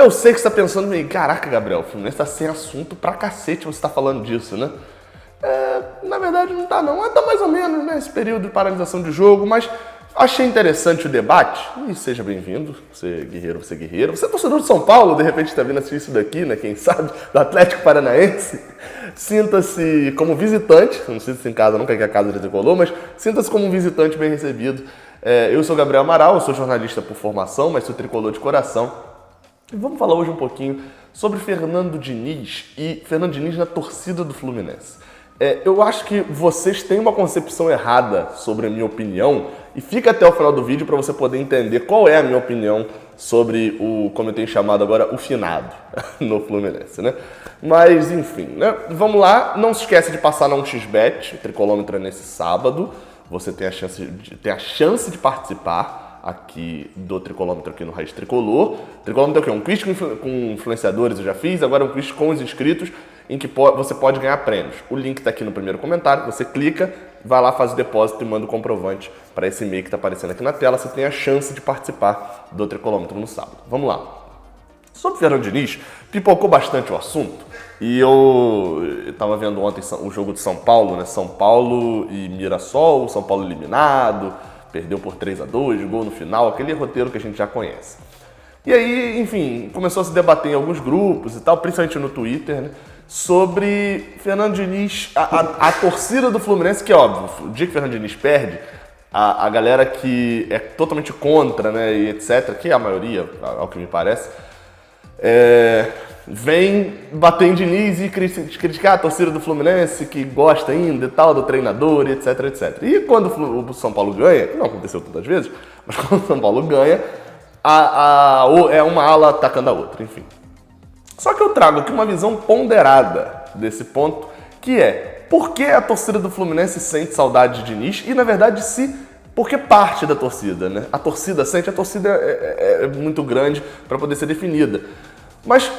Eu sei que você tá pensando meio, caraca, Gabriel, o Fluminense tá sem assunto pra cacete você tá falando disso, né? Na verdade não tá não, tá mais ou menos, né, esse período de paralisação de jogo, mas achei interessante o debate, e seja bem-vindo, você guerreiro, você é torcedor de São Paulo, de repente tá vindo assistir isso daqui, né, quem sabe, do Atlético Paranaense, sinta-se como visitante, não sinta-se em casa nunca que a casa tricolor, mas sinta-se como um visitante bem recebido. Eu sou Gabriel Amaral, eu sou jornalista por formação, mas sou tricolor de coração, e vamos falar hoje um pouquinho sobre Fernando Diniz e Fernando Diniz na torcida do Fluminense. Eu acho que vocês têm uma concepção errada sobre a minha opinião e fica até o final do vídeo para você poder entender qual é a minha opinião sobre como eu tenho chamado agora, o finado no Fluminense, né? Mas, enfim, né? Vamos lá. Não se esquece de passar na 1xBet, o tricolômetro é nesse sábado. Você tem a chance de participar aqui do tricolômetro aqui no Raiz Tricolor. Tricolômetro é o quê? Um quiz com influenciadores eu já fiz, agora um quiz com os inscritos, em que você pode ganhar prêmios. O link está aqui no primeiro comentário, você clica, vai lá, faz o depósito e manda o comprovante para esse e-mail que está aparecendo aqui na tela. Você tem a chance de participar do tricolômetro no sábado. Vamos lá. Sobre o Fernando Diniz, pipocou bastante o assunto. E eu estava vendo ontem o jogo de São Paulo, né? São Paulo e Mirassol, São Paulo eliminado, perdeu por 3-2, gol no final, aquele roteiro que a gente já conhece. E aí, enfim, começou a se debater em alguns grupos e tal, principalmente no Twitter, né? Sobre Fernando Diniz, a torcida do Fluminense, que é óbvio, o dia que Fernando Diniz perde, a galera que é totalmente contra, né, e etc., que é a maioria, ao que me parece, vem bater em Diniz e criticar a torcida do Fluminense, que gosta ainda e tal, do treinador, e etc, etc. E quando o São Paulo ganha, que não aconteceu todas as vezes, mas quando o São Paulo ganha, é uma ala atacando a outra, enfim. Só que eu trago aqui uma visão ponderada desse ponto, que é por que a torcida do Fluminense sente saudade de Diniz e, na verdade, porque parte da torcida, né? A torcida é muito grande para poder ser definida. Mas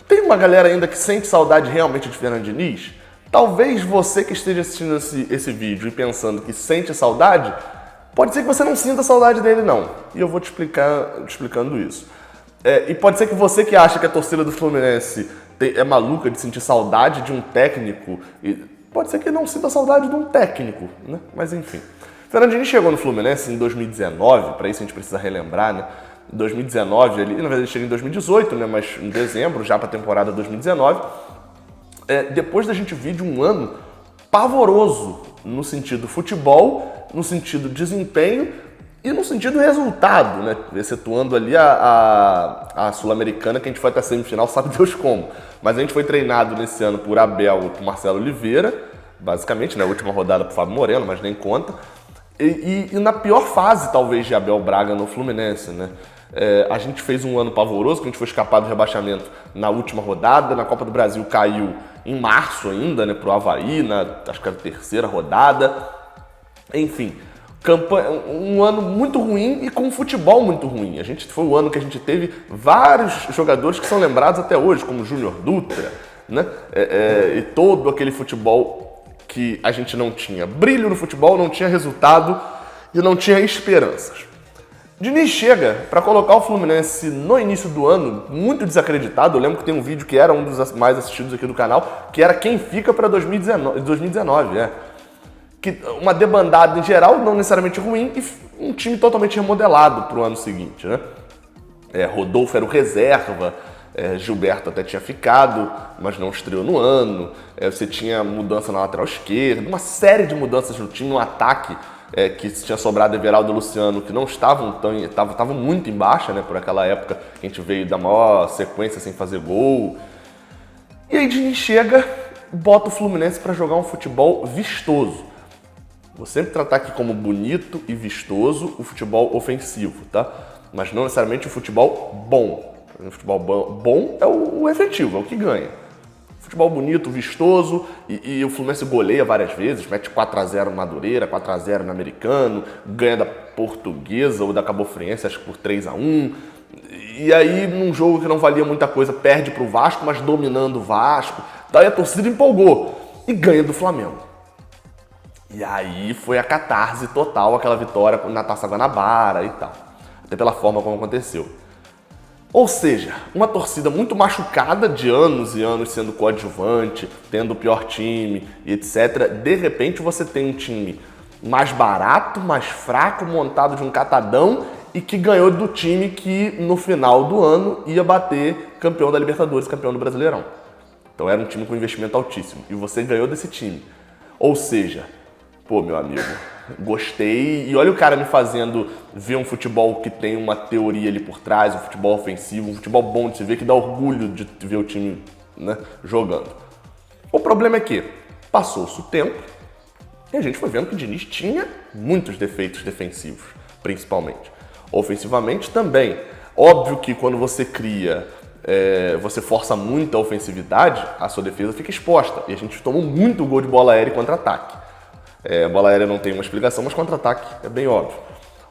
tem uma galera ainda que sente saudade realmente de Fernando Diniz? Talvez você que esteja assistindo esse vídeo e pensando que sente saudade, pode ser que você não sinta saudade dele, não. E eu vou te explicando isso. E pode ser que você que acha que a torcida do Fluminense é maluca de sentir saudade de um técnico, pode ser que não sinta saudade de um técnico, né? Mas enfim. Fernando Diniz chegou no Fluminense em 2019, para isso a gente precisa relembrar, né? Em 2019, na verdade ele chega em 2018, né? Mas em dezembro, já para a temporada 2019, depois da gente vir de um ano pavoroso no sentido futebol, no sentido desempenho, e no sentido resultado, né? Excetuando ali a Sul-Americana, que a gente foi até a semifinal, sabe Deus como. Mas a gente foi treinado nesse ano por Abel e por Marcelo Oliveira, basicamente, na última rodada por Fábio Moreno, mas nem conta. E na pior fase, talvez, de Abel Braga no Fluminense, né? A gente fez um ano pavoroso, que a gente foi escapar do rebaixamento na última rodada. Na Copa do Brasil caiu em março ainda, né? Pro Avaí, acho que era a terceira rodada. Enfim. Um ano muito ruim e com um futebol muito ruim. Foi o ano que a gente teve vários jogadores que são lembrados até hoje, como Júnior Dutra, né? E todo aquele futebol que a gente não tinha brilho no futebol, não tinha resultado e não tinha esperanças. Diniz chega para colocar o Fluminense no início do ano muito desacreditado. Eu lembro que tem um vídeo que era um dos mais assistidos aqui do canal, que era quem fica para 2019, uma debandada em geral, não necessariamente ruim, e um time totalmente remodelado para o ano seguinte, né? Rodolfo era o reserva, Gilberto até tinha ficado, mas não estreou no ano. Você tinha mudança na lateral esquerda, uma série de mudanças no time, no ataque, que tinha sobrado Everaldo e Luciano, que não estavam muito em baixa, né? Por aquela época que a gente veio da maior sequência sem fazer gol. E aí Diniz chega, bota o Fluminense para jogar um futebol vistoso. Vou sempre tratar aqui como bonito e vistoso o futebol ofensivo, tá? Mas não necessariamente o futebol bom. O futebol bom é o efetivo, é o que ganha. Futebol bonito, vistoso, e o Fluminense goleia várias vezes, mete 4-0 no Madureira, 4-0 no Americano, ganha da Portuguesa ou da Cabo Friense, acho que por 3-1. E aí, num jogo que não valia muita coisa, perde pro Vasco, mas dominando o Vasco. Daí a torcida empolgou e ganha do Flamengo. E aí foi a catarse total, aquela vitória na Taça Guanabara e tal. Até pela forma como aconteceu. Ou seja, uma torcida muito machucada de anos e anos sendo coadjuvante, tendo o pior time e etc. De repente você tem um time mais barato, mais fraco, montado de um catadão e que ganhou do time que no final do ano ia bater campeão da Libertadores, campeão do Brasileirão. Então era um time com investimento altíssimo e você ganhou desse time. Ou seja, pô, meu amigo, gostei. E olha o cara me fazendo ver um futebol que tem uma teoria ali por trás, um futebol ofensivo, um futebol bom de se ver, que dá orgulho de ver o time, né, jogando. O problema é que passou-se o tempo e a gente foi vendo que o Diniz tinha muitos defeitos defensivos, principalmente. Ofensivamente também. Óbvio que quando você você força muita ofensividade, a sua defesa fica exposta. E a gente tomou muito gol de bola aérea e contra-ataque. A bola aérea não tem uma explicação, mas contra-ataque é bem óbvio.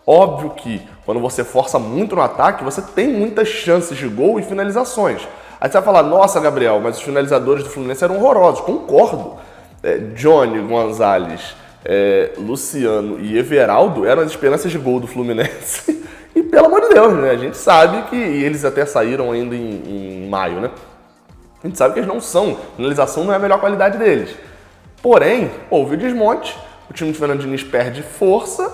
Óbvio que quando você força muito no ataque, você tem muitas chances de gol e finalizações. Aí você vai falar, nossa, Gabriel, mas os finalizadores do Fluminense eram horrorosos. Concordo. Johnny Gonzalez, Luciano e Everaldo eram as esperanças de gol do Fluminense. E pelo amor de Deus, né? A gente sabe que, e eles até saíram ainda em maio, né? A gente sabe que eles não são, a finalização não é a melhor qualidade deles. Porém, houve o desmonte, o time de Fernando Diniz perde força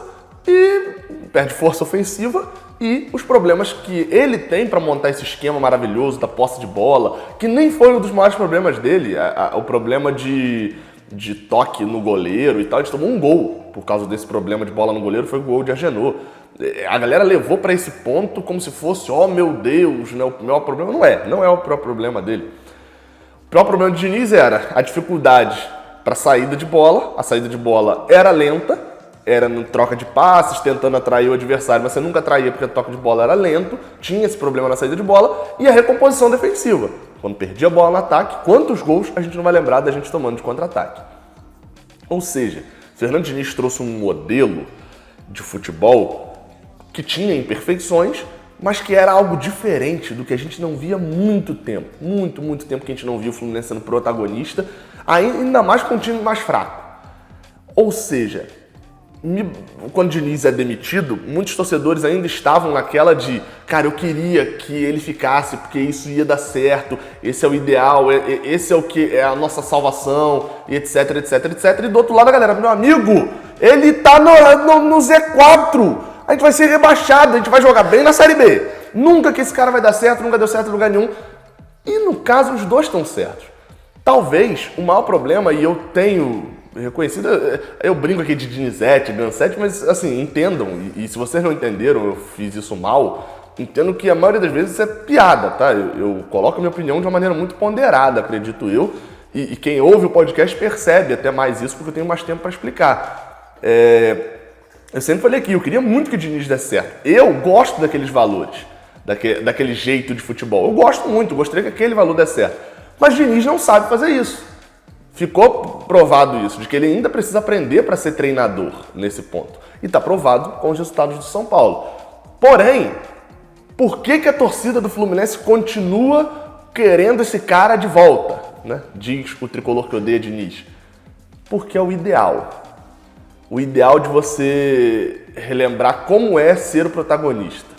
ofensiva e os problemas que ele tem para montar esse esquema maravilhoso da posse de bola, que nem foi um dos maiores problemas dele, o problema de toque no goleiro e tal, ele tomou um gol por causa desse problema de bola no goleiro, foi o gol de Agenor. A galera levou para esse ponto como se fosse, oh meu Deus, né, o maior problema. Não é o próprio problema dele. O próprio problema de Diniz era a dificuldade para saída de bola. A saída de bola era lenta, era no troca de passes, tentando atrair o adversário, mas você nunca atraía porque o toque de bola era lento, tinha esse problema na saída de bola, e a recomposição defensiva. Quando perdia a bola no ataque, quantos gols a gente não vai lembrar da gente tomando de contra-ataque? Ou seja, Fernando Diniz trouxe um modelo de futebol que tinha imperfeições, mas que era algo diferente do que a gente não via há muito tempo. Muito tempo que a gente não via o Fluminense sendo protagonista, ainda mais com um time mais fraco. Ou seja, quando o Diniz é demitido, muitos torcedores ainda estavam naquela de, cara, eu queria que ele ficasse porque isso ia dar certo, esse é o ideal, esse é o que é a nossa salvação, e etc. E do outro lado, a galera, meu amigo, ele tá no Z4, a gente vai ser rebaixado, a gente vai jogar bem na Série B. Nunca que esse cara vai dar certo, nunca deu certo em lugar nenhum. E no caso, os dois estão certos. Talvez o maior problema, e eu tenho reconhecido, eu brinco aqui de Dinizete, Gansete, mas assim, entendam, e se vocês não entenderam, eu fiz isso mal, entendo que a maioria das vezes isso é piada, tá? Eu coloco a minha opinião de uma maneira muito ponderada, acredito eu, e quem ouve o podcast percebe até mais isso, porque eu tenho mais tempo para explicar. Eu sempre falei aqui, eu queria muito que o Diniz desse certo. Eu gosto daqueles valores, daquele jeito de futebol. Eu gosto muito, gostaria que aquele valor desse certo. Mas o Diniz não sabe fazer isso. Ficou provado isso, de que ele ainda precisa aprender para ser treinador nesse ponto. E está provado com os resultados do São Paulo. Porém, por que a torcida do Fluminense continua querendo esse cara de volta? Né? Diz o tricolor que odeia Diniz. Porque é o ideal. O ideal de você relembrar como é ser o protagonista,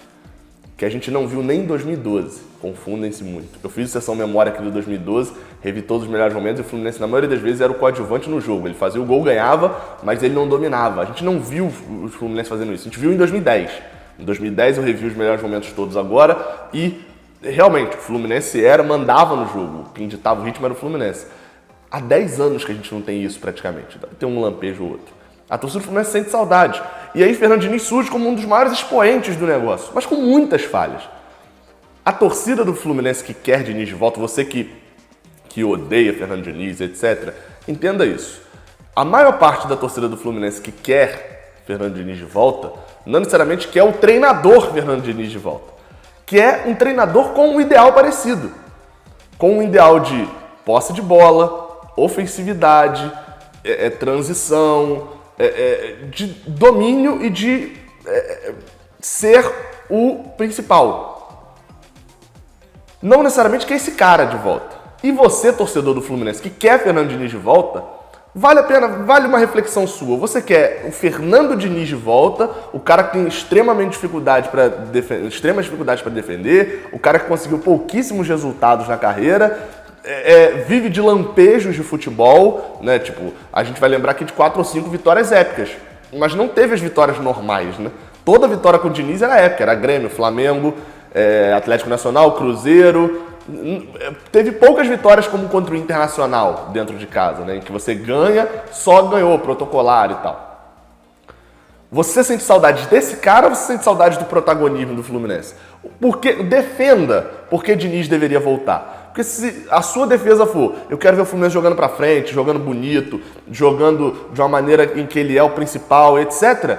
que a gente não viu nem em 2012, confundem-se muito. Eu fiz sessão memória aqui do 2012, revi todos os melhores momentos e o Fluminense na maioria das vezes era o coadjuvante no jogo. Ele fazia o gol, ganhava, mas ele não dominava. A gente não viu o Fluminense fazendo isso, a gente viu em 2010. Em 2010 eu revi os melhores momentos todos agora e realmente o Fluminense mandava no jogo, quem ditava o ritmo era o Fluminense. Há 10 anos que a gente não tem isso praticamente, tem um lampejo ou outro. A torcida do Fluminense sente saudade. E aí Fernando Diniz surge como um dos maiores expoentes do negócio, mas com muitas falhas. A torcida do Fluminense que quer Diniz de volta, você que odeia Fernando Diniz, etc., entenda isso. A maior parte da torcida do Fluminense que quer Fernando Diniz de volta, não necessariamente quer o treinador Fernando Diniz de volta. Quer um treinador com um ideal parecido. Com um ideal de posse de bola, ofensividade, transição, de domínio e de ser o principal. Não necessariamente quer esse cara de volta. E você, torcedor do Fluminense, que quer Fernando Diniz de volta, Vale a pena, vale uma reflexão sua. Você quer o Fernando Diniz de volta, o cara que tem extrema dificuldade para defender, o cara que conseguiu pouquíssimos resultados na carreira, vive de lampejos de futebol, né? Tipo, a gente vai lembrar aqui de 4 ou 5 vitórias épicas, mas não teve as vitórias normais, né? Toda vitória com o Diniz era épica, era Grêmio, Flamengo, Atlético Nacional, Cruzeiro. Teve poucas vitórias como contra o Internacional dentro de casa, né? Em que você ganha, só ganhou, protocolar e tal. Você sente saudade desse cara ou você sente saudade do protagonismo do Fluminense? Defenda porque Diniz deveria voltar. Porque se a sua defesa for, eu quero ver o Fluminense jogando pra frente, jogando bonito, jogando de uma maneira em que ele é o principal, etc.,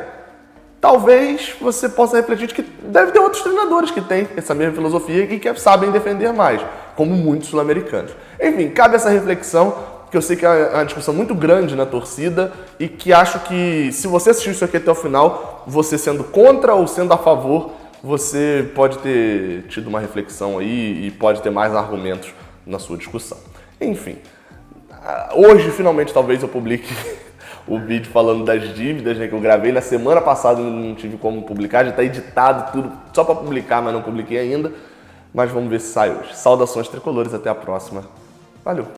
talvez você possa refletir de que deve ter outros treinadores que têm essa mesma filosofia e que sabem defender mais, como muitos sul-americanos. Enfim, cabe essa reflexão, que eu sei que é uma discussão muito grande na torcida e que acho que, se você assistiu isso aqui até o final, você sendo contra ou sendo a favor, você pode ter tido uma reflexão aí e pode ter mais argumentos na sua discussão. Enfim, hoje, finalmente, talvez eu publique o vídeo falando das dívidas, né, que eu gravei na semana passada, não tive como publicar, já está editado tudo só para publicar, mas não publiquei ainda. Mas vamos ver se sai hoje. Saudações tricolores, até a próxima. Valeu!